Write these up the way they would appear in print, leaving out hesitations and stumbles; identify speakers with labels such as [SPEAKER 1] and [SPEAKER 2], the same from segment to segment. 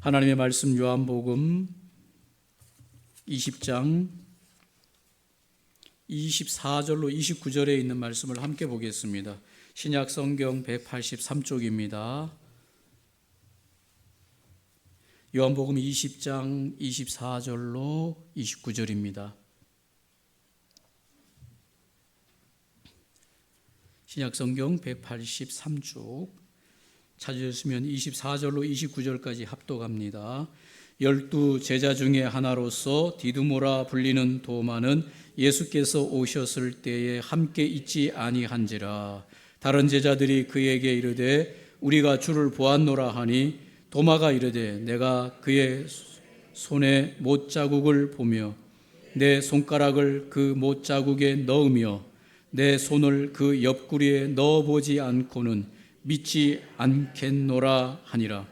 [SPEAKER 1] 하나님의 말씀 요한복음 20장 24절로 29절에 있는 말씀을 함께 보겠습니다. 신약 성경 183쪽입니다. 요한복음 20장 24절로 29절입니다. 신약 성경 183쪽 찾으셨으면 24절로 29절까지 합독합니다. 12 제자 중에 하나로서 디두모라 불리는 도마는 예수께서 오셨을 때에 함께 있지 아니한지라. 다른 제자들이 그에게 이르되 우리가 주를 보았노라 하니 도마가 이르되 내가 그의 손에 못자국을 보며 내 손가락을 그 못자국에 넣으며 내 손을 그 옆구리에 넣어보지 않고는 믿지 않겠노라 하니라.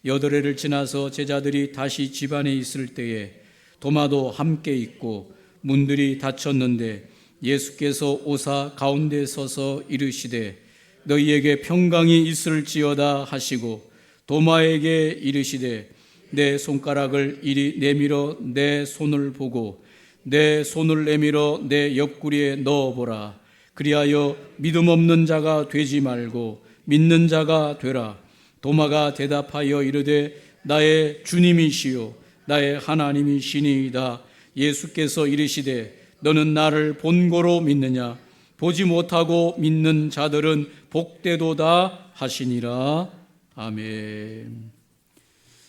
[SPEAKER 1] 여드레를 지나서 제자들이 다시 집안에 있을 때에 도마도 함께 있고 문들이 닫혔는데 예수께서 오사 가운데 서서 이르시되 너희에게 평강이 있을지어다 하시고 도마에게 이르시되 내 손가락을 이리 내밀어 내 손을 보고 내 손을 내밀어 내 옆구리에 넣어보라. 그리하여 믿음 없는 자가 되지 말고 믿는 자가 되라. 도마가 대답하여 이르되 나의 주님이시요 나의 하나님이시니이다. 예수께서 이르시되 너는 나를 본고로 믿느냐? 보지 못하고 믿는 자들은 복되도다 하시니라. 아멘.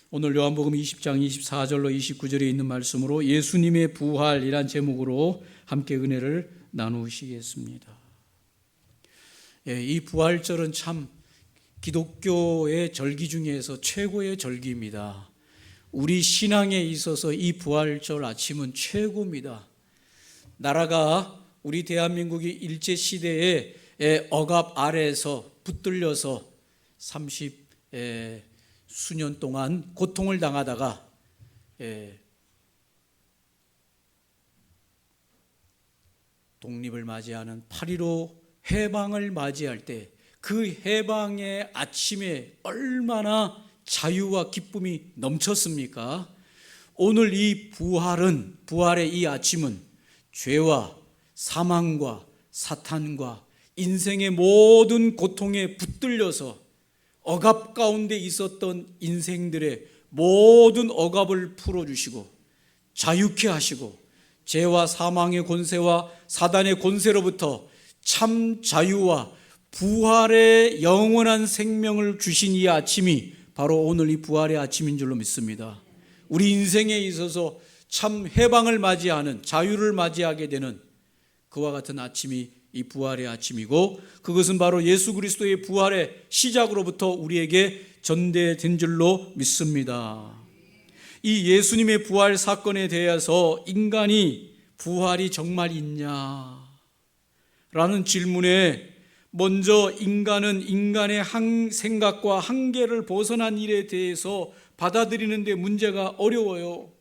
[SPEAKER 1] 오늘 요한복음 20장 24절로 29절에 있는 말씀으로 예수님의 부활이란 제목으로 함께 은혜를 나누시겠습니다. 이 부활절은 참 기독교의 절기 중에서 최고의 절기입니다. 우리 신앙에 있어서 이 부활절 아침은 최고입니다. 나라가 우리 대한민국이 일제시대에 억압 아래에서 붙들려서 30수년 동안 고통을 당하다가 독립을 맞이하는 8.15 해방을 맞이할 때 그 해방의 아침에 얼마나 자유와 기쁨이 넘쳤습니까? 오늘 이 부활의 이 아침은 죄와 사망과 사탄과 인생의 모든 고통에 붙들려서 억압 가운데 있었던 인생들의 모든 억압을 풀어주시고 자유케 하시고 죄와 사망의 권세와 사단의 권세로부터 참 자유와 부활의 영원한 생명을 주신 이 아침이 바로 오늘 이 부활의 아침인 줄로 믿습니다. 우리 인생에 있어서 참 해방을 맞이하는 자유를 맞이하게 되는 그와 같은 아침이 이 부활의 아침이고 그것은 바로 예수 그리스도의 부활의 시작으로부터 우리에게 전달된 줄로 믿습니다. 이 예수님의 부활 사건에 대해서 인간이 부활이 정말 있냐? 라는 질문에 먼저 인간은 인간의 생각과 한계를 벗어난 일에 대해서 받아들이는 데 문제가 어려워요.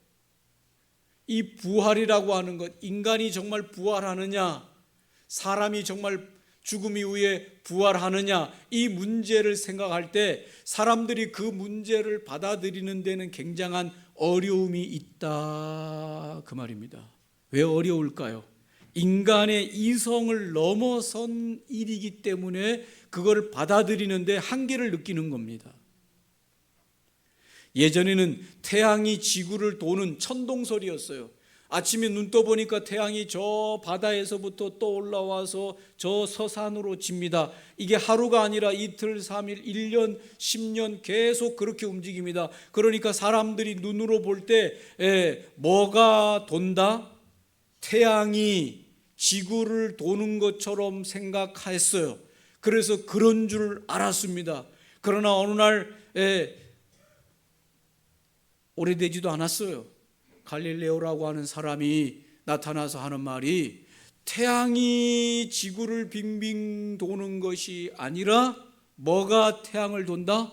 [SPEAKER 1] 이 부활이라고 하는 것, 인간이 정말 부활하느냐, 사람이 정말 죽음 이후에 부활하느냐, 이 문제를 생각할 때 사람들이 그 문제를 받아들이는 데는 굉장한 어려움이 있다 그 말입니다. 왜 어려울까요? 인간의 이성을 넘어선 일이기 때문에 그걸 받아들이는데 한계를 느끼는 겁니다. 예전에는 태양이 지구를 도는 천동설이었어요. 아침에 눈 떠보니까 태양이 저 바다에서부터 또 올라와서 저 서산으로 집니다. 이게 하루가 아니라 이틀, 3일, 1년, 10년 계속 그렇게 움직입니다. 그러니까 사람들이 눈으로 볼 때 뭐가 돈다? 태양이 지구를 도는 것처럼 생각했어요. 그래서 그런 줄 알았습니다. 그러나 어느 날 오래되지도 않았어요. 갈릴레오라고 하는 사람이 나타나서 하는 말이 태양이 지구를 빙빙 도는 것이 아니라 뭐가 태양을 돈다?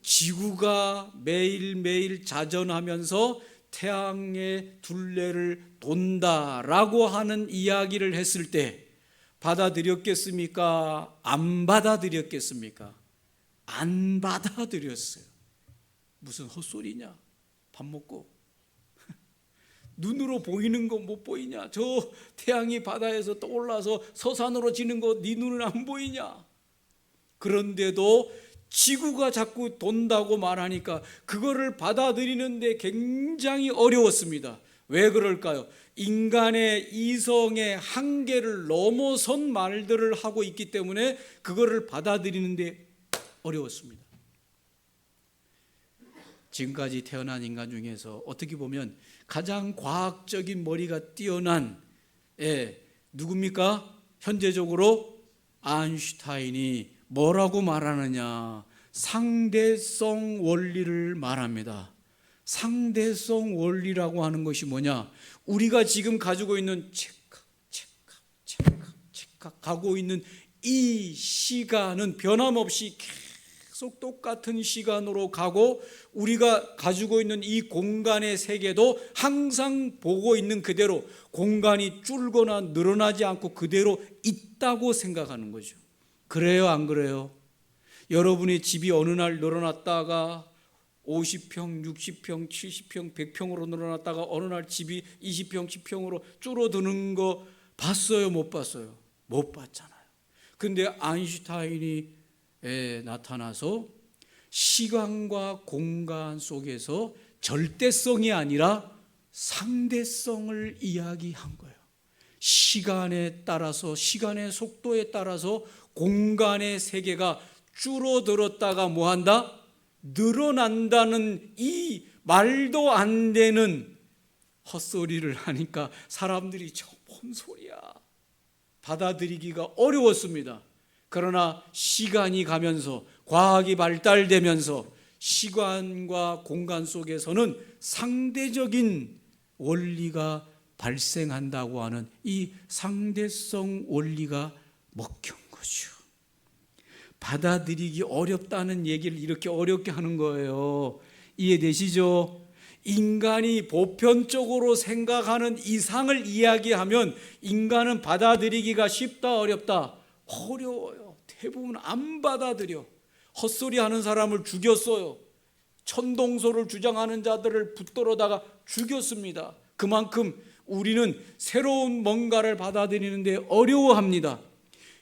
[SPEAKER 1] 지구가 매일매일 자전하면서 태양의 둘레를 돈다라고 하는 이야기를 했을 때 받아들였겠습니까? 안 받아들였겠습니까? 안 받아들였어요. 무슨 헛소리냐? 밥 먹고 눈으로 보이는 거 못 보이냐? 저 태양이 바다에서 떠올라서 서산으로 지는 거 네 눈은 안 보이냐? 그런데도 지구가 자꾸 돈다고 말하니까 그거를 받아들이는데 굉장히 어려웠습니다. 왜 그럴까요? 인간의 이성의 한계를 넘어선 말들을 하고 있기 때문에 그거를 받아들이는데 어려웠습니다. 지금까지 태어난 인간 중에서 어떻게 보면 가장 과학적인 머리가 뛰어난 누굽니까? 현재적으로 아인슈타인이 뭐라고 말하느냐? 상대성 원리를 말합니다. 상대성 원리라고 하는 것이 뭐냐? 우리가 지금 가지고 있는 찰칵 가고 있는 이 시간은 변함없이 계속 똑같은 시간으로 가고, 우리가 가지고 있는 이 공간의 세계도 항상 보고 있는 그대로, 공간이 줄거나 늘어나지 않고 그대로 있다고 생각하는 거죠. 그래요, 안 그래요? 여러분의 집이 어느 날 늘어났다가 50평, 60평, 70평, 100평으로 늘어났다가 어느 날 집이 20평, 10평으로 줄어드는 거 봤어요, 못 봤어요? 못 봤잖아요. 근데 아인슈타인이 나타나서 시간과 공간 속에서 절대성이 아니라 상대성을 이야기한 거예요. 시간에 따라서, 시간의 속도에 따라서 공간의 세계가 줄어들었다가 뭐한다? 늘어난다는 이 말도 안 되는 헛소리를 하니까 사람들이 저 뭔 소리야? 받아들이기가 어려웠습니다. 그러나 시간이 가면서, 과학이 발달되면서 시간과 공간 속에서는 상대적인 원리가 발생한다고 하는 이 상대성 원리가 먹힌 거죠. 받아들이기 어렵다는 얘기를 이렇게 어렵게 하는 거예요. 이해되시죠? 인간이 보편적으로 생각하는 이상을 이야기하면 인간은 받아들이기가 쉽다, 어렵다? 어려워요. 대부분 안 받아들여. 헛소리 하는 사람을 죽였어요. 천동설을 주장하는 자들을 붙들어다가 죽였습니다. 그만큼 우리는 새로운 뭔가를 받아들이는데 어려워합니다.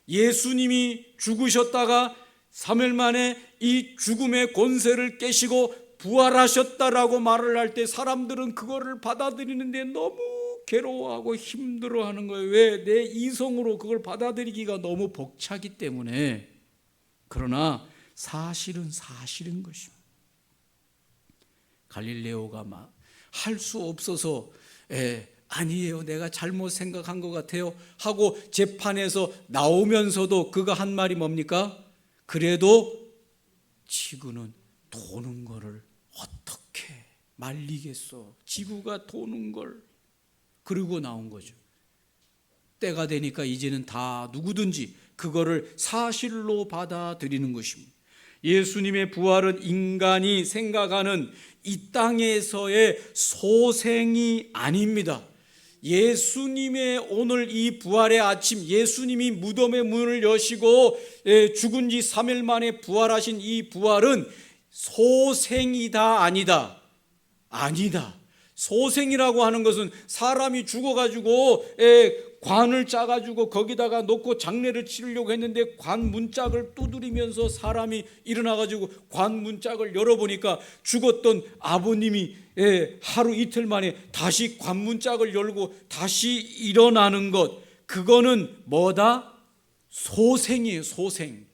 [SPEAKER 1] 예수님이 죽으셨다가 3일 만에 이 죽음의 권세를 깨시고 부활하셨다라고 말을 할 때 사람들은 그거를 받아들이는데 너무 괴로워하고 힘들어하는 거예요. 왜? 내 이성으로 그걸 받아들이기가 너무 벅차기 때문에. 그러나 사실은 사실인 것입니다. 갈릴레오가 막 할 수 없어서 아니에요, 내가 잘못 생각한 것 같아요 하고 재판에서 나오면서도 그가 한 말이 뭡니까? 그래도 지구는 도는 거를 어떻게 말리겠어? 지구가 도는 걸. 그러고 나온 거죠. 때가 되니까 이제는 다 누구든지 그거를 사실로 받아들이는 것입니다. 예수님의 부활은 인간이 생각하는 이 땅에서의 소생이 아닙니다. 예수님의 오늘 이 부활의 아침, 예수님이 무덤의 문을 여시고 죽은 지 3일 만에 부활하신 이 부활은 소생이다, 아니다? 아니다. 소생이라고 하는 것은 사람이 죽어가지고 관을 짜가지고 거기다가 놓고 장례를 치르려고 했는데 관 문짝을 두드리면서 사람이 일어나가지고 관 문짝을 열어보니까 죽었던 아버님이 하루 이틀 만에 다시 관 문짝을 열고 다시 일어나는 것, 그거는 뭐다? 소생이에요, 소생.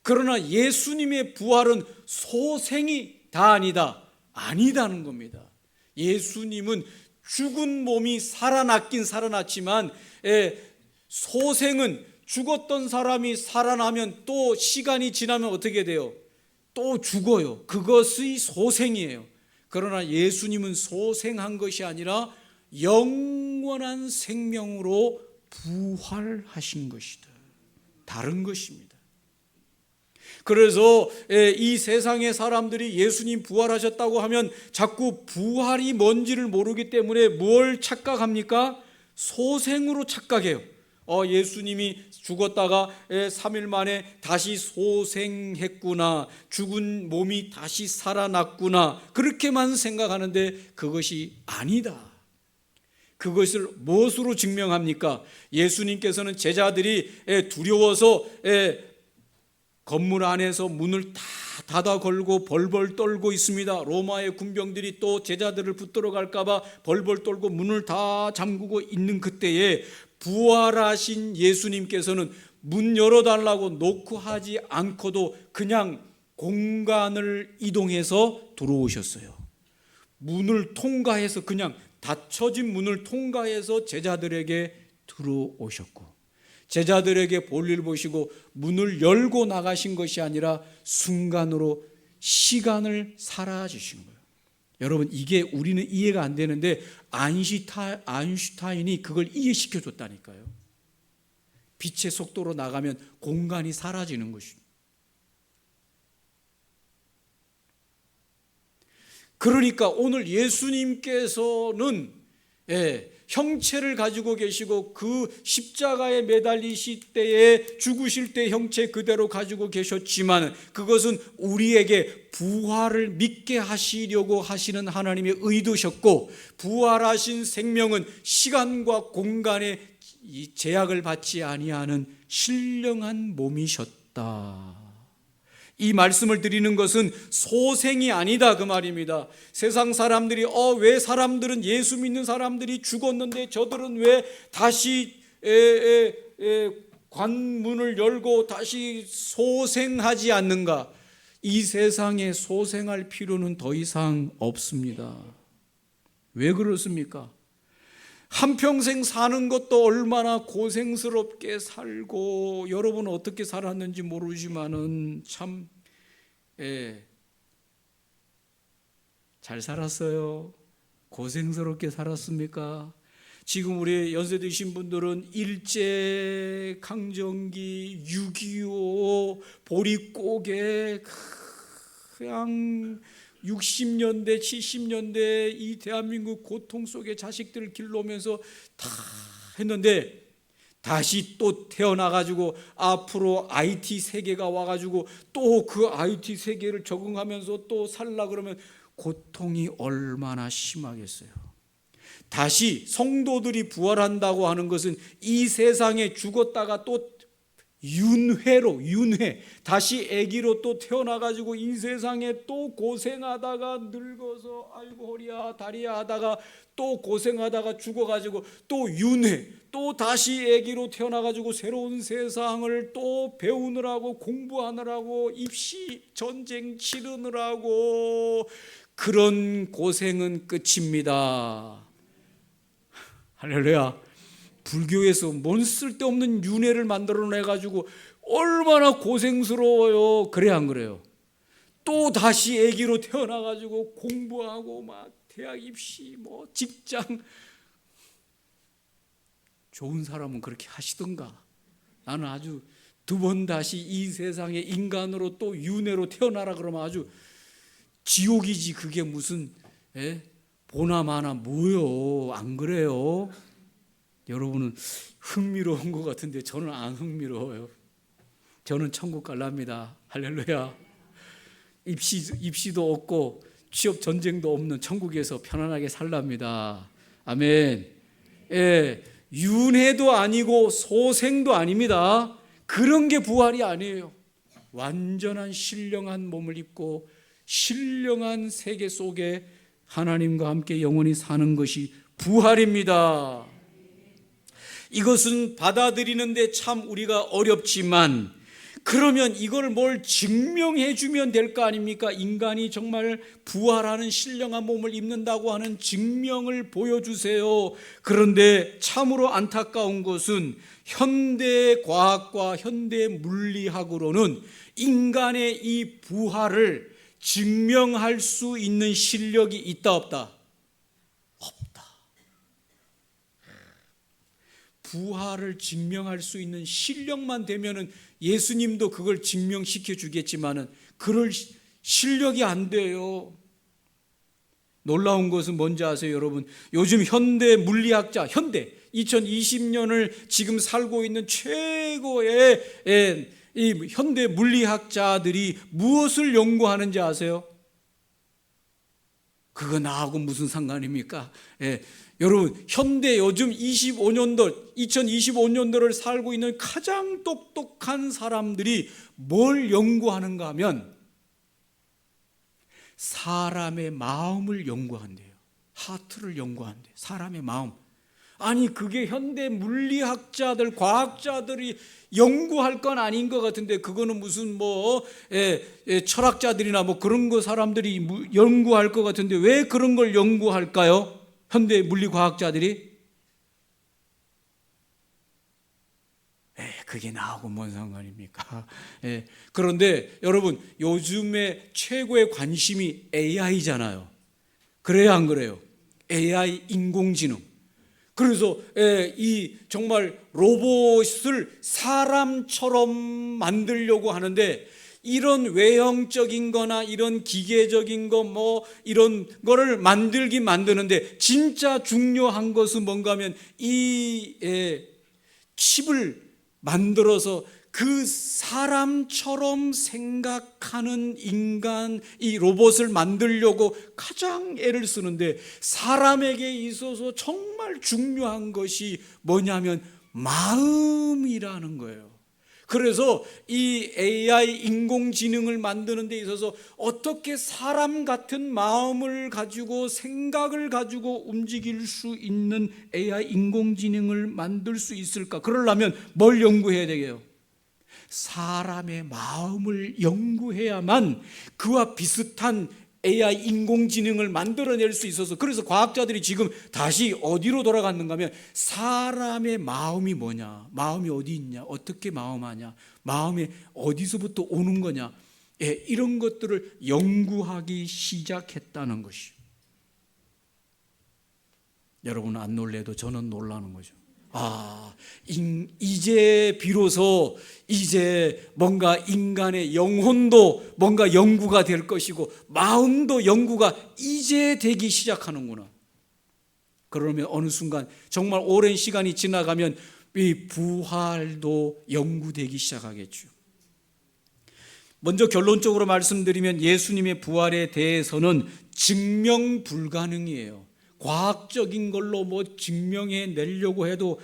[SPEAKER 1] 그러나 예수님의 부활은 소생이 다 아니다, 아니다는 겁니다. 예수님은 죽은 몸이 살아났긴 살아났지만 소생은 죽었던 사람이 살아나면 또 시간이 지나면 어떻게 돼요? 또 죽어요. 그것이 소생이에요. 그러나 예수님은 소생한 것이 아니라 영원한 생명으로 부활하신 것이다. 다른 것입니다. 그래서 이 세상의 사람들이 예수님 부활하셨다고 하면 자꾸 부활이 뭔지를 모르기 때문에 뭘 착각합니까? 소생으로 착각해요. 예수님이 죽었다가 3일 만에 다시 소생했구나, 죽은 몸이 다시 살아났구나, 그렇게만 생각하는데 그것이 아니다. 그것을 무엇으로 증명합니까? 예수님께서는 제자들이 두려워서 건물 안에서 문을 다 닫아 걸고 벌벌 떨고 있습니다. 로마의 군병들이 또 제자들을 붙들어 갈까봐 벌벌 떨고 문을 다 잠그고 있는 그때에 부활하신 예수님께서는 문 열어달라고 노크하지 않고도 그냥 공간을 이동해서 들어오셨어요. 문을 통과해서, 그냥 닫혀진 문을 통과해서 제자들에게 들어오셨고, 제자들에게 볼일 보시고 문을 열고 나가신 것이 아니라 순간으로 시간을 살아주신 거예요. 여러분, 이게 우리는 이해가 안 되는데 아인슈타인이 그걸 이해시켜 줬다니까요. 빛의 속도로 나가면 공간이 사라지는 것입니다. 그러니까 오늘 예수님께서는 형체를 가지고 계시고 그 십자가에 매달리실 때에 죽으실 때 형체 그대로 가지고 계셨지만 그것은 우리에게 부활을 믿게 하시려고 하시는 하나님의 의도셨고, 부활하신 생명은 시간과 공간에 제약을 받지 아니하는 신령한 몸이셨다. 이 말씀을 드리는 것은 소생이 아니다 그 말입니다. 세상 사람들이 왜 사람들은, 예수 믿는 사람들이 죽었는데 저들은 왜 다시 관문을 열고 다시 소생하지 않는가? 이 세상에 소생할 필요는 더 이상 없습니다. 왜 그렇습니까? 한평생 사는 것도 얼마나 고생스럽게 살고, 여러분은 어떻게 살았는지 모르지만은 참 잘 살았어요? 고생스럽게 살았습니까? 지금 우리 연세 드신 분들은 일제강점기, 6.25, 보릿고개, 그냥 60년대, 70년대 이 대한민국 고통 속에 자식들을 길러오면서 다 했는데, 다시 또 태어나가지고 앞으로 IT 세계가 와가지고 또 그 IT 세계를 적응하면서 또 살라 그러면 고통이 얼마나 심하겠어요. 다시 성도들이 부활한다고 하는 것은 이 세상에 죽었다가 또 윤회 다시 아기로 또 태어나가지고 이 세상에 또 고생하다가 늙어서 아이고 허리야 다리야 하다가 또 고생하다가 죽어가지고 또 윤회, 또 다시 아기로 태어나가지고 새로운 세상을 또 배우느라고, 공부하느라고, 입시 전쟁 치르느라고, 그런 고생은 끝입니다. 할렐루야. 불교에서 뭔 쓸데없는 윤회를 만들어내가지고 얼마나 고생스러워요. 그래 안 그래요? 또 다시 아기로 태어나가지고 공부하고 막 대학 입시 뭐 직장, 좋은 사람은 그렇게 하시던가. 나는 아주 두 번 다시 이 세상에 인간으로 또 윤회로 태어나라 그러면 아주 지옥이지. 그게 무슨 보나마나 뭐요? 안 그래요? 여러분은 흥미로운 것 같은데 저는 안 흥미로워요. 저는 천국 갈랍니다. 할렐루야. 입시도 없고 취업 전쟁도 없는 천국에서 편안하게 살랍니다. 아멘. 윤회도 아니고 소생도 아닙니다. 그런 게 부활이 아니에요. 완전한 신령한 몸을 입고 신령한 세계 속에 하나님과 함께 영원히 사는 것이 부활입니다. 이것은 받아들이는데 참 우리가 어렵지만, 그러면 이걸 뭘 증명해 주면 될 거 아닙니까? 인간이 정말 부활하는 신령한 몸을 입는다고 하는 증명을 보여주세요. 그런데 참으로 안타까운 것은 현대 과학과 현대 물리학으로는 인간의 이 부활을 증명할 수 있는 실력이 있다 없다? 없다. 부활을 증명할 수 있는 실력만 되면은 예수님도 그걸 증명시켜 주겠지만은 그럴 실력이 안 돼요. 놀라운 것은 뭔지 아세요, 여러분? 요즘 현대 물리학자, 2020년을 지금 살고 있는 최고의 이 현대 물리학자들이 무엇을 연구하는지 아세요? 그거 나하고 무슨 상관입니까? 여러분, 현대 요즘 2025년도를 살고 있는 가장 똑똑한 사람들이 뭘 연구하는가 하면 사람의 마음을 연구한대요. 하트를 연구한대요. 사람의 마음. 아니, 그게 현대 물리학자들, 과학자들이 연구할 건 아닌 것 같은데, 그거는 무슨 철학자들이나 그런 거 사람들이 연구할 것 같은데, 왜 그런 걸 연구할까요? 현대 물리과학자들이? 그게 나하고 뭔 상관입니까? 그런데 여러분, 요즘에 최고의 관심이 AI잖아요. 그래야 안 그래요? AI, 인공지능. 그래서 이 정말 로봇을 사람처럼 만들려고 하는데, 이런 외형적인 거나 이런 기계적인 거 이런 거를 만드는데 진짜 중요한 것은 뭔가 하면 이 칩을 만들어서 그 사람처럼 생각하는 인간, 이 로봇을 만들려고 가장 애를 쓰는데, 사람에게 있어서 정말 중요한 것이 뭐냐면 마음이라는 거예요. 그래서 이 AI 인공지능을 만드는 데 있어서 어떻게 사람 같은 마음을 가지고 생각을 가지고 움직일 수 있는 AI 인공지능을 만들 수 있을까? 그러려면 뭘 연구해야 되게요? 사람의 마음을 연구해야만 그와 비슷한 AI 인공지능을 만들어낼 수 있어서, 그래서 과학자들이 지금 다시 어디로 돌아갔는가 하면 사람의 마음이 뭐냐, 마음이 어디 있냐, 어떻게 마음하냐, 마음이 어디서부터 오는 거냐, 이런 것들을 연구하기 시작했다는 것이요. 여러분 안 놀래도 저는 놀라는 거죠. 이제 비로소 이제 뭔가 인간의 영혼도 뭔가 연구가 될 것이고 마음도 연구가 이제 되기 시작하는구나. 그러면 어느 순간 정말 오랜 시간이 지나가면 이 부활도 연구되기 시작하겠죠. 먼저 결론적으로 말씀드리면 예수님의 부활에 대해서는 증명 불가능이에요. 과학적인 걸로 증명해 내려고 해도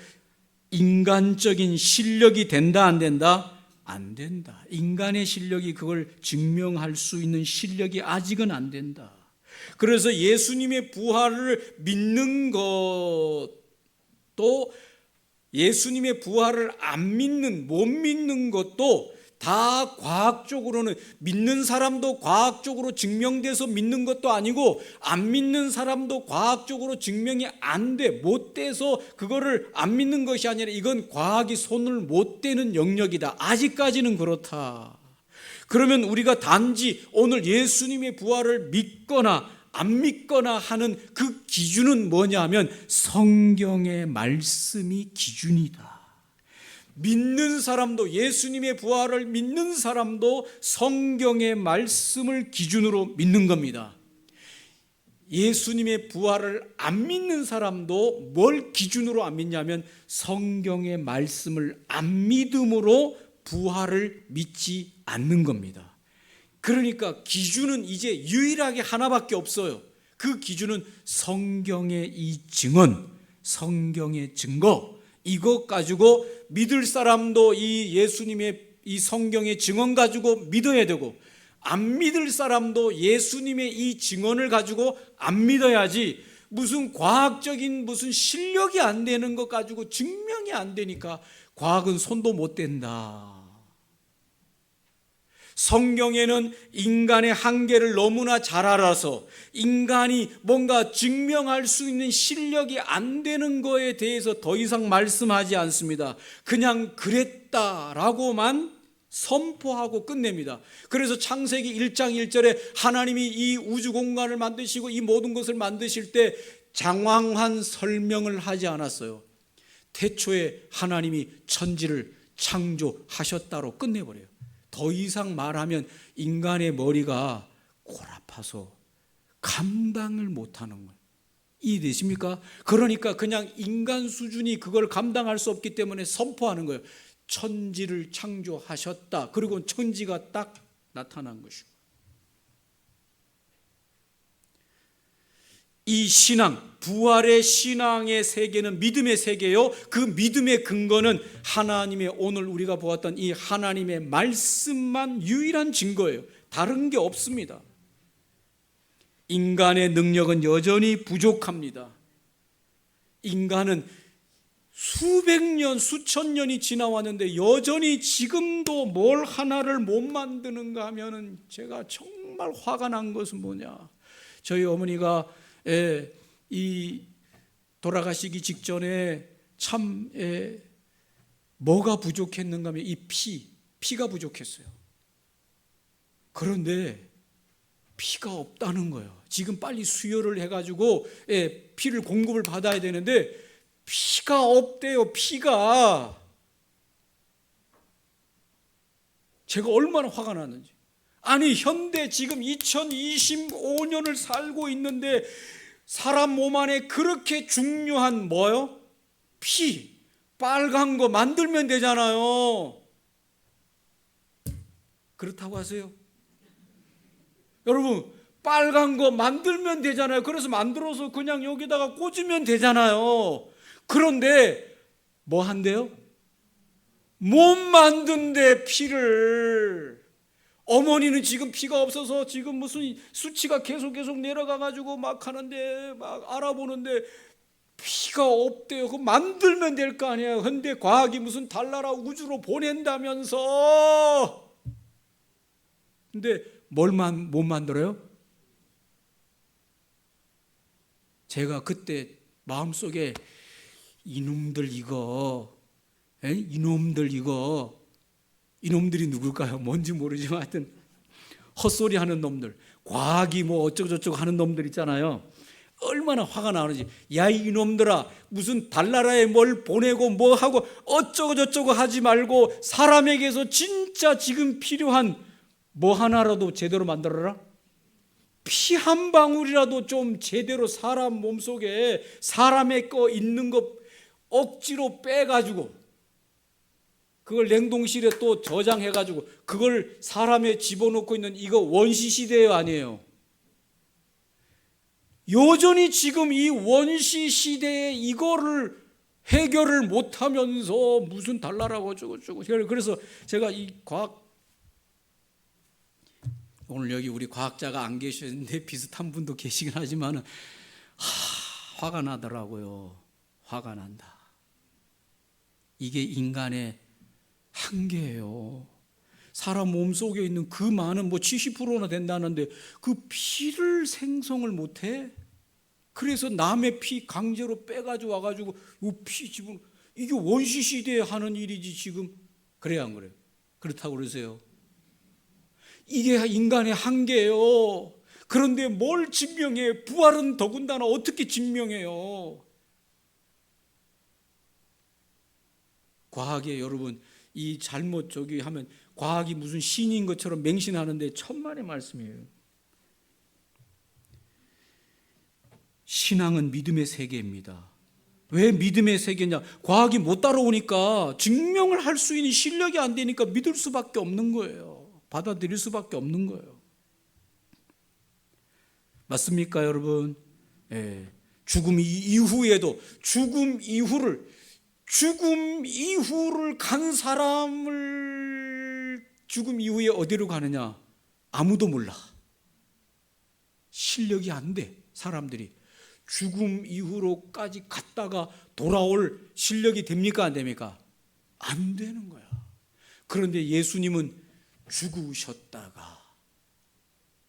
[SPEAKER 1] 인간적인 실력이 된다 안 된다? 안 된다. 인간의 실력이 그걸 증명할 수 있는 실력이 아직은 안 된다. 그래서 예수님의 부활을 믿는 것도, 예수님의 부활을 못 믿는 것도 다 과학적으로는, 믿는 사람도 과학적으로 증명돼서 믿는 것도 아니고 안 믿는 사람도 과학적으로 증명이 안 돼, 못 돼서 그거를 안 믿는 것이 아니라 이건 과학이 손을 못 대는 영역이다. 아직까지는 그렇다. 그러면 우리가 단지 오늘 예수님의 부활을 믿거나 안 믿거나 하는 그 기준은 뭐냐면 성경의 말씀이 기준이다. 믿는 사람도, 예수님의 부활을 믿는 사람도 성경의 말씀을 기준으로 믿는 겁니다. 예수님의 부활을 안 믿는 사람도 뭘 기준으로 안 믿냐면 성경의 말씀을 안 믿음으로 부활을 믿지 않는 겁니다. 그러니까 기준은 이제 유일하게 하나밖에 없어요. 그 기준은 성경의 이 증언, 성경의 증거, 이것 가지고 믿을 사람도 이 예수님의 이 성경의 증언 가지고 믿어야 되고, 안 믿을 사람도 예수님의 이 증언을 가지고 안 믿어야지, 무슨 과학적인 무슨 실력이 안 되는 것 가지고 증명이 안 되니까 과학은 손도 못 댄다. 성경에는 인간의 한계를 너무나 잘 알아서 인간이 뭔가 증명할 수 있는 실력이 안 되는 거에 대해서 더 이상 말씀하지 않습니다. 그냥 그랬다라고만 선포하고 끝냅니다. 그래서 창세기 1장 1절에 하나님이 이 우주 공간을 만드시고 이 모든 것을 만드실 때 장황한 설명을 하지 않았어요. 태초에 하나님이 천지를 창조하셨다로 끝내버려요. 더 이상 말하면 인간의 머리가 골아파서 감당을 못하는 거예요. 이해되십니까? 그러니까 그냥 인간 수준이 그걸 감당할 수 없기 때문에 선포하는 거예요. 천지를 창조하셨다. 그리고 천지가 딱 나타난 것이고, 이 신앙, 부활의 신앙의 세계는 믿음의 세계요. 그 믿음의 근거는 하나님의, 오늘 우리가 보았던 이 하나님의 말씀만 유일한 증거예요. 다른 게 없습니다. 인간의 능력은 여전히 부족합니다. 인간은 수백 년, 수천 년이 지나왔는데 여전히 지금도 뭘 하나를 못 만드는가 하면은 제가 정말 화가 난 것은 뭐냐. 저희 어머니가 이 돌아가시기 직전에 참 뭐가 부족했는가 하면 이 피가 부족했어요. 그런데 피가 없다는 거예요. 지금 빨리 수혈을 해가지고 피를 공급을 받아야 되는데 피가 없대요. 피가. 제가 얼마나 화가 났는지. 아니 현대 지금 2025년을 살고 있는데 사람 몸 안에 그렇게 중요한 뭐요? 피, 빨간 거 만들면 되잖아요. 그렇다고 하세요? 여러분, 빨간 거 만들면 되잖아요. 그래서 만들어서 그냥 여기다가 꽂으면 되잖아요. 그런데 뭐 한대요? 못 만든대, 피를. 어머니는 지금 피가 없어서 지금 무슨 수치가 계속 내려가가지고 막 하는데, 막 알아보는데 피가 없대요. 그거 만들면 될 거 아니에요. 근데 과학이 무슨 달나라 우주로 보낸다면서. 근데 뭘만 못 만들어요? 제가 그때 마음속에 이놈들 이거, 이놈들이 누굴까요? 뭔지 모르지만 하여튼 헛소리 하는 놈들, 과학이 뭐 어쩌고저쩌고 하는 놈들 있잖아요. 얼마나 화가 나는지. 야 이놈들아, 무슨 달나라에 뭘 보내고 뭐 하고 어쩌고저쩌고 하지 말고 사람에게서 진짜 지금 필요한 뭐 하나라도 제대로 만들어라. 피 한 방울이라도 좀 제대로 사람 몸속에 사람의 거 있는 거 억지로 빼가지고 그걸 냉동실에 또 저장해가지고 그걸 사람에 집어넣고 있는 이거 원시시대예요, 아니에요? 여전히 지금 이 원시시대에 이거를 해결을 못하면서 무슨 달나라고 어쩌고저쩌고. 그래서 제가 이 과학, 오늘 여기 우리 과학자가 안 계시는데 비슷한 분도 계시긴 하지만 화가 나더라고요. 화가 난다. 이게 인간의 한계예요. 사람 몸속에 있는 그 많은 70%나 된다는데 그 피를 생성을 못해? 그래서 남의 피 강제로 빼가지고 와가지고 이 피 지금 이게 원시시대에 하는 일이지 지금. 그래야 안 그래요? 그렇다고 그러세요? 이게 인간의 한계예요. 그런데 뭘 증명해? 부활은 더군다나 어떻게 증명해요? 과학에 여러분 이 잘못 저기 하면 과학이 무슨 신인 것처럼 맹신하는데 천만의 말씀이에요. 신앙은 믿음의 세계입니다. 왜 믿음의 세계냐? 과학이 못 따라오니까 증명을 할 수 있는 실력이 안 되니까 믿을 수밖에 없는 거예요. 받아들일 수밖에 없는 거예요. 맞습니까, 여러분? 예. 죽음 이후에도 죽음 이후를 간 사람을 죽음 이후에 어디로 가느냐? 아무도 몰라. 실력이 안 돼. 사람들이 죽음 이후로까지 갔다가 돌아올 실력이 됩니까? 안 됩니까? 안 되는 거야. 그런데 예수님은 죽으셨다가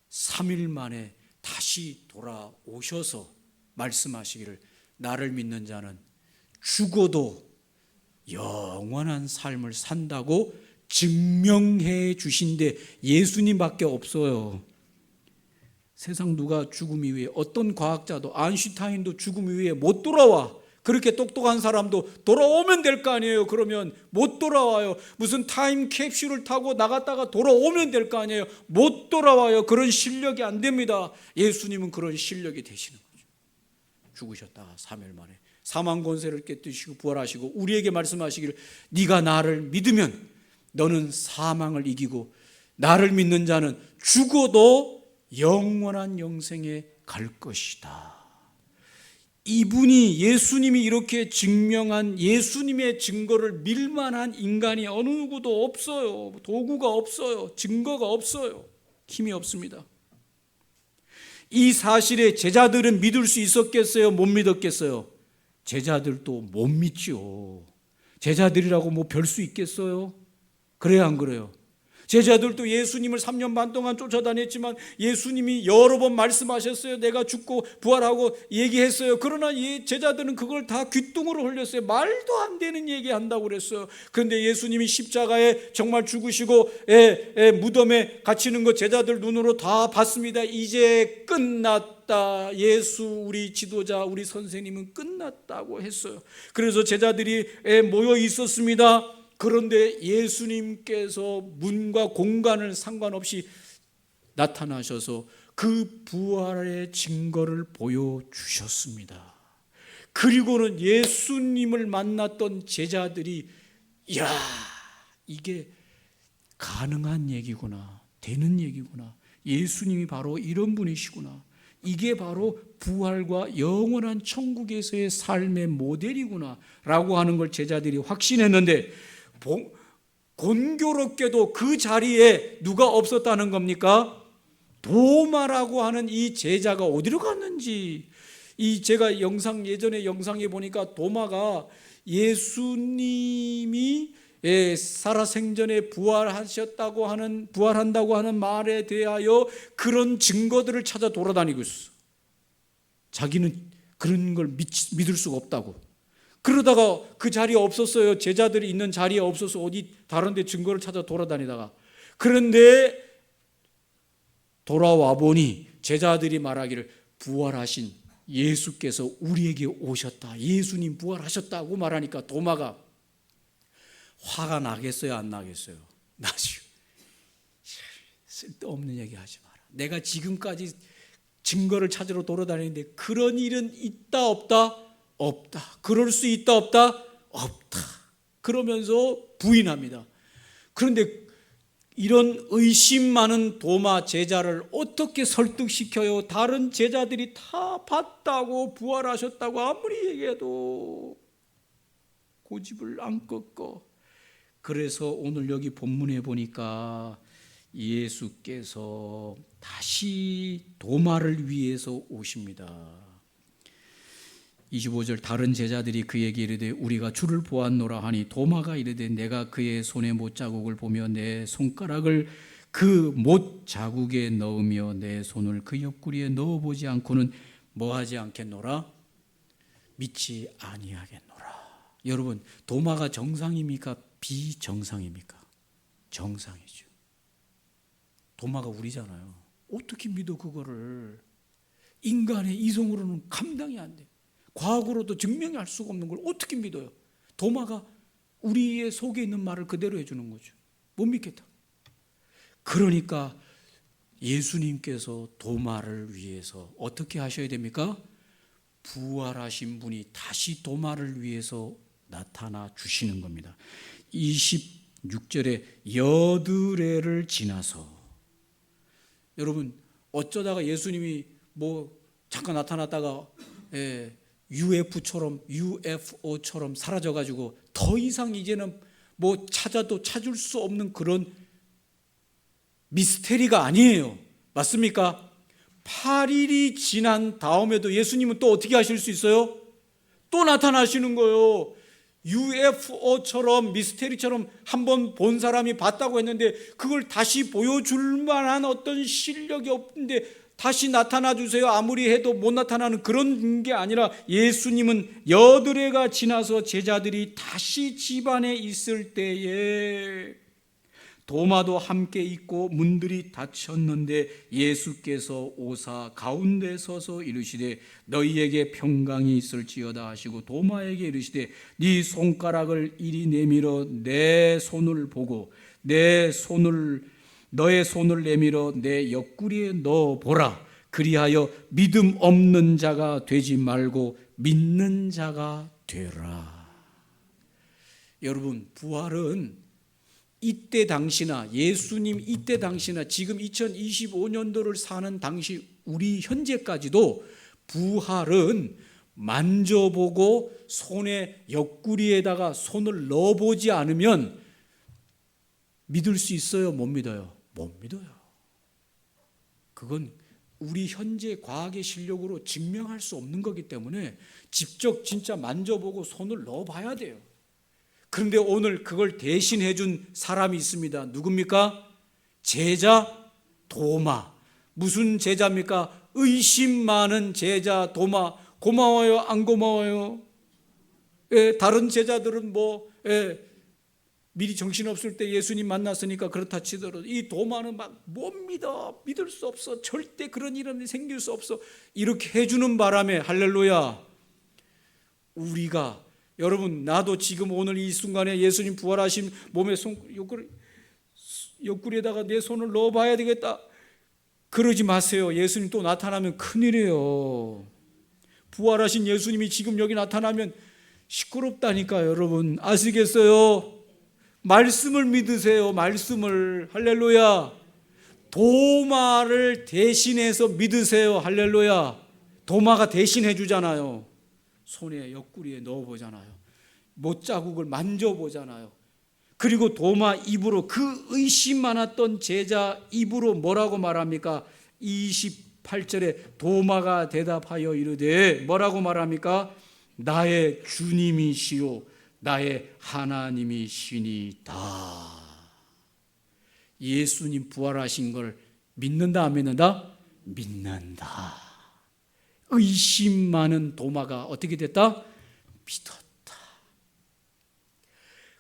[SPEAKER 1] 3일 만에 다시 돌아오셔서 말씀하시기를 나를 믿는 자는 죽어도 영원한 삶을 산다고 증명해 주신데 예수님밖에 없어요. 세상 누가 죽음 이후에, 어떤 과학자도 아인슈타인도 죽음 이후에 못 돌아와. 그렇게 똑똑한 사람도 돌아오면 될 거 아니에요. 그러면 못 돌아와요. 무슨 타임 캡슐을 타고 나갔다가 돌아오면 될 거 아니에요. 못 돌아와요. 그런 실력이 안 됩니다. 예수님은 그런 실력이 되시는 거죠. 죽으셨다가 3일 만에 사망 권세를 깨뜨리시고 부활하시고 우리에게 말씀하시기를 네가 나를 믿으면 너는 사망을 이기고 나를 믿는 자는 죽어도 영원한 영생에 갈 것이다. 이분이 예수님이 이렇게 증명한 예수님의 증거를 밀만한 인간이 어느 누구도 없어요. 도구가 없어요. 증거가 없어요. 힘이 없습니다. 이 사실에 제자들은 믿을 수 있었겠어요? 못 믿었겠어요? 제자들도 못 믿죠. 제자들이라고 뭐 별 수 있겠어요? 그래요, 안 그래요? 제자들도 예수님을 3년 반 동안 쫓아다녔지만 예수님이 여러 번 말씀하셨어요. 내가 죽고 부활하고 얘기했어요. 그러나 제자들은 그걸 다 귓등으로 흘렸어요. 말도 안 되는 얘기한다고 그랬어요. 그런데 예수님이 십자가에 정말 죽으시고 무덤에 갇히는 거 제자들 눈으로 다 봤습니다. 이제 끝났다. 예수 우리 지도자 우리 선생님은 끝났다고 했어요. 그래서 제자들이 모여 있었습니다. 그런데 예수님께서 문과 공간을 상관없이 나타나셔서 그 부활의 증거를 보여주셨습니다. 그리고는 예수님을 만났던 제자들이 이야, 이게 가능한 얘기구나, 되는 얘기구나, 예수님이 바로 이런 분이시구나, 이게 바로 부활과 영원한 천국에서의 삶의 모델이구나 라고 하는 걸 제자들이 확신했는데 곤교롭게도 그 자리에 누가 없었다는 겁니까? 도마라고 하는 이 제자가 어디로 갔는지, 제가 예전에 영상에 보니까 도마가 예수님이 살아생전에 부활한다고 하는 말에 대하여 그런 증거들을 찾아 돌아다니고 있어. 자기는 그런 걸 믿을 수가 없다고. 그러다가 그 자리에 없었어요. 제자들이 있는 자리에 없어서 어디 다른 데 증거를 찾아 돌아다니다가, 그런데 돌아와 보니 제자들이 말하기를 부활하신 예수께서 우리에게 오셨다, 예수님 부활하셨다고 말하니까 도마가 화가 나겠어요, 안 나겠어요? 나죠. 쓸데없는 얘기 하지 마라. 내가 지금까지 증거를 찾으러 돌아다니는데 그런 일은 있다 없다? 없다. 그럴 수 있다 없다? 없다. 그러면서 부인합니다. 그런데 이런 의심 많은 도마 제자를 어떻게 설득시켜요? 다른 제자들이 다 봤다고 부활하셨다고 아무리 얘기해도 고집을 안 꺾어. 그래서 오늘 여기 본문에 보니까 예수께서 다시 도마를 위해서 오십니다. 25절 다른 제자들이 그에게 이르되 우리가 주를 보았노라 하니 도마가 이르되 내가 그의 손에 못자국을 보며 내 손가락을 그 못자국에 넣으며 내 손을 그 옆구리에 넣어보지 않고는 뭐하지 않겠노라? 믿지 아니하겠노라. 여러분, 도마가 정상입니까? 비정상입니까? 정상이죠. 도마가 우리잖아요. 어떻게 믿어 그거를? 인간의 이성으로는 감당이 안 돼. 과거로도 증명할 수가 없는 걸 어떻게 믿어요? 도마가 우리의 속에 있는 말을 그대로 해주는 거죠. 못 믿겠다. 그러니까 예수님께서 도마를 위해서 어떻게 하셔야 됩니까? 부활하신 분이 다시 도마를 위해서 나타나 주시는 겁니다. 26절에 여드레를 지나서, 여러분 어쩌다가 예수님이 뭐 잠깐 나타났다가 UFO처럼 사라져가지고 더 이상 이제는 뭐 찾아도 찾을 수 없는 그런 미스테리가 아니에요. 맞습니까? 8일이 지난 다음에도 예수님은 또 어떻게 하실 수 있어요? 또 나타나시는 거예요. UFO처럼 미스테리처럼 한번 본 사람이 봤다고 했는데 그걸 다시 보여줄 만한 어떤 실력이 없는데 다시 나타나 주세요. 아무리 해도 못 나타나는 그런 게 아니라 예수님은 여드레가 지나서 제자들이 다시 집안에 있을 때에 도마도 함께 있고 문들이 닫혔는데 예수께서 오사 가운데 서서 이르시되 너희에게 평강이 있을지어다 하시고 도마에게 이르시되 네 손가락을 이리 내밀어 내 손을 보고 너의 손을 내밀어 내 옆구리에 넣어보라. 그리하여 믿음 없는 자가 되지 말고 믿는 자가 되라. 여러분, 부활은 이때 당시나 예수님 이때 당시나 지금 2025년도를 사는 당시 우리 현재까지도 부활은 만져보고 손에 옆구리에다가 손을 넣어보지 않으면 믿을 수 있어요? 못 믿어요? 못 믿어요. 그건 우리 현재 과학의 실력으로 증명할 수 없는 거기 때문에 직접 진짜 만져보고 손을 넣어봐야 돼요. 그런데 오늘 그걸 대신해 준 사람이 있습니다. 누굽니까? 제자 도마. 무슨 제자입니까? 의심 많은 제자 도마. 고마워요? 안 고마워요? 다른 제자들은 미리 정신없을 때 예수님 만났으니까 그렇다 치더라도 이 도마는 막 못 믿어, 믿을 수 없어, 절대 그런 일은 생길 수 없어, 이렇게 해주는 바람에 할렐루야, 우리가, 여러분, 나도 지금 오늘 이 순간에 예수님 부활하신 몸에 옆구리에다가 내 손을 넣어봐야 되겠다, 그러지 마세요. 예수님 또 나타나면 큰일이에요. 부활하신 예수님이 지금 여기 나타나면 시끄럽다니까. 여러분 아시겠어요? 말씀을 믿으세요. 말씀을. 할렐루야. 도마를 대신해서 믿으세요. 할렐루야. 도마가 대신해 주잖아요. 손에 옆구리에 넣어보잖아요. 못자국을 만져보잖아요. 그리고 도마 입으로, 그 의심 많았던 제자 입으로 뭐라고 말합니까? 28절에 도마가 대답하여 이르되 뭐라고 말합니까? 나의 주님이시요 나의 하나님이시니이다. 예수님 부활하신 걸 믿는다 안 믿는다? 믿는다. 의심 많은 도마가 어떻게 됐다? 믿었다.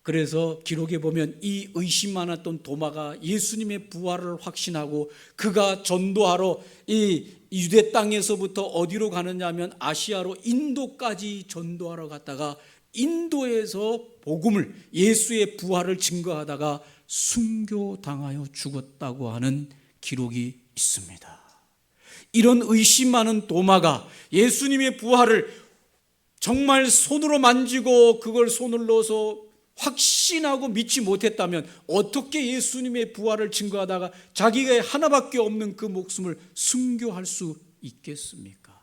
[SPEAKER 1] 그래서 기록에 보면 이 의심 많았던 도마가 예수님의 부활을 확신하고 그가 전도하러 이 유대 땅에서부터 어디로 가느냐 하면 아시아로 인도까지 전도하러 갔다가 인도에서 복음을, 예수의 부활을 증거하다가 순교당하여 죽었다고 하는 기록이 있습니다. 이런 의심 많은 도마가 예수님의 부활을 정말 손으로 만지고 그걸 손을 넣어서 확신하고 믿지 못했다면 어떻게 예수님의 부활을 증거하다가 자기가 하나밖에 없는 그 목숨을 순교할 수 있겠습니까?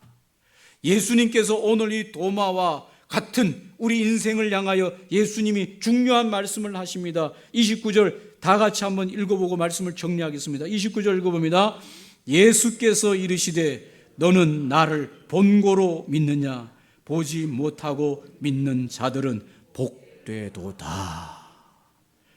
[SPEAKER 1] 예수님께서 오늘 이 도마와 같은 우리 인생을 향하여 예수님이 중요한 말씀을 하십니다. 29절 다 같이 한번 읽어보고 말씀을 정리하겠습니다. 29절 읽어봅니다. 예수께서 이르시되 너는 나를 본고로 믿느냐? 보지 못하고 믿는 자들은 복되도다.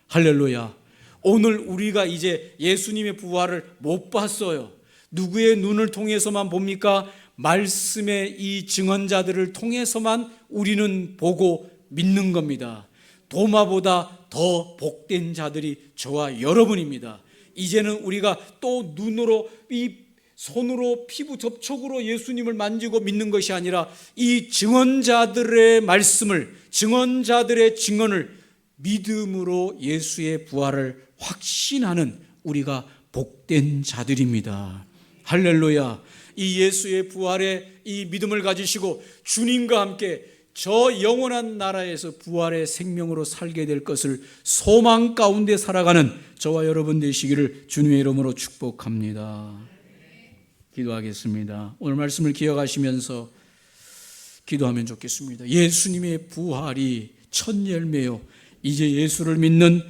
[SPEAKER 1] 할렐루야. 오늘 우리가 이제 예수님의 부활을 못 봤어요. 누구의 눈을 통해서만 봅니까? 말씀의 이 증언자들을 통해서만 우리는 보고 믿는 겁니다. 도마보다 더 복된 자들이 저와 여러분입니다. 이제는 우리가 또 눈으로, 이 손으로, 피부 접촉으로 예수님을 만지고 믿는 것이 아니라 이 증언자들의 말씀을, 증언자들의 증언을 믿음으로 예수의 부활을 확신하는 우리가 복된 자들입니다. 할렐루야. 이 예수의 부활의 이 믿음을 가지시고 주님과 함께 저 영원한 나라에서 부활의 생명으로 살게 될 것을 소망 가운데 살아가는 저와 여러분 되시기를 주님의 이름으로 축복합니다. 기도하겠습니다. 오늘 말씀을 기억하시면서 기도하면 좋겠습니다. 예수님의 부활이 첫 열매요, 이제 예수를 믿는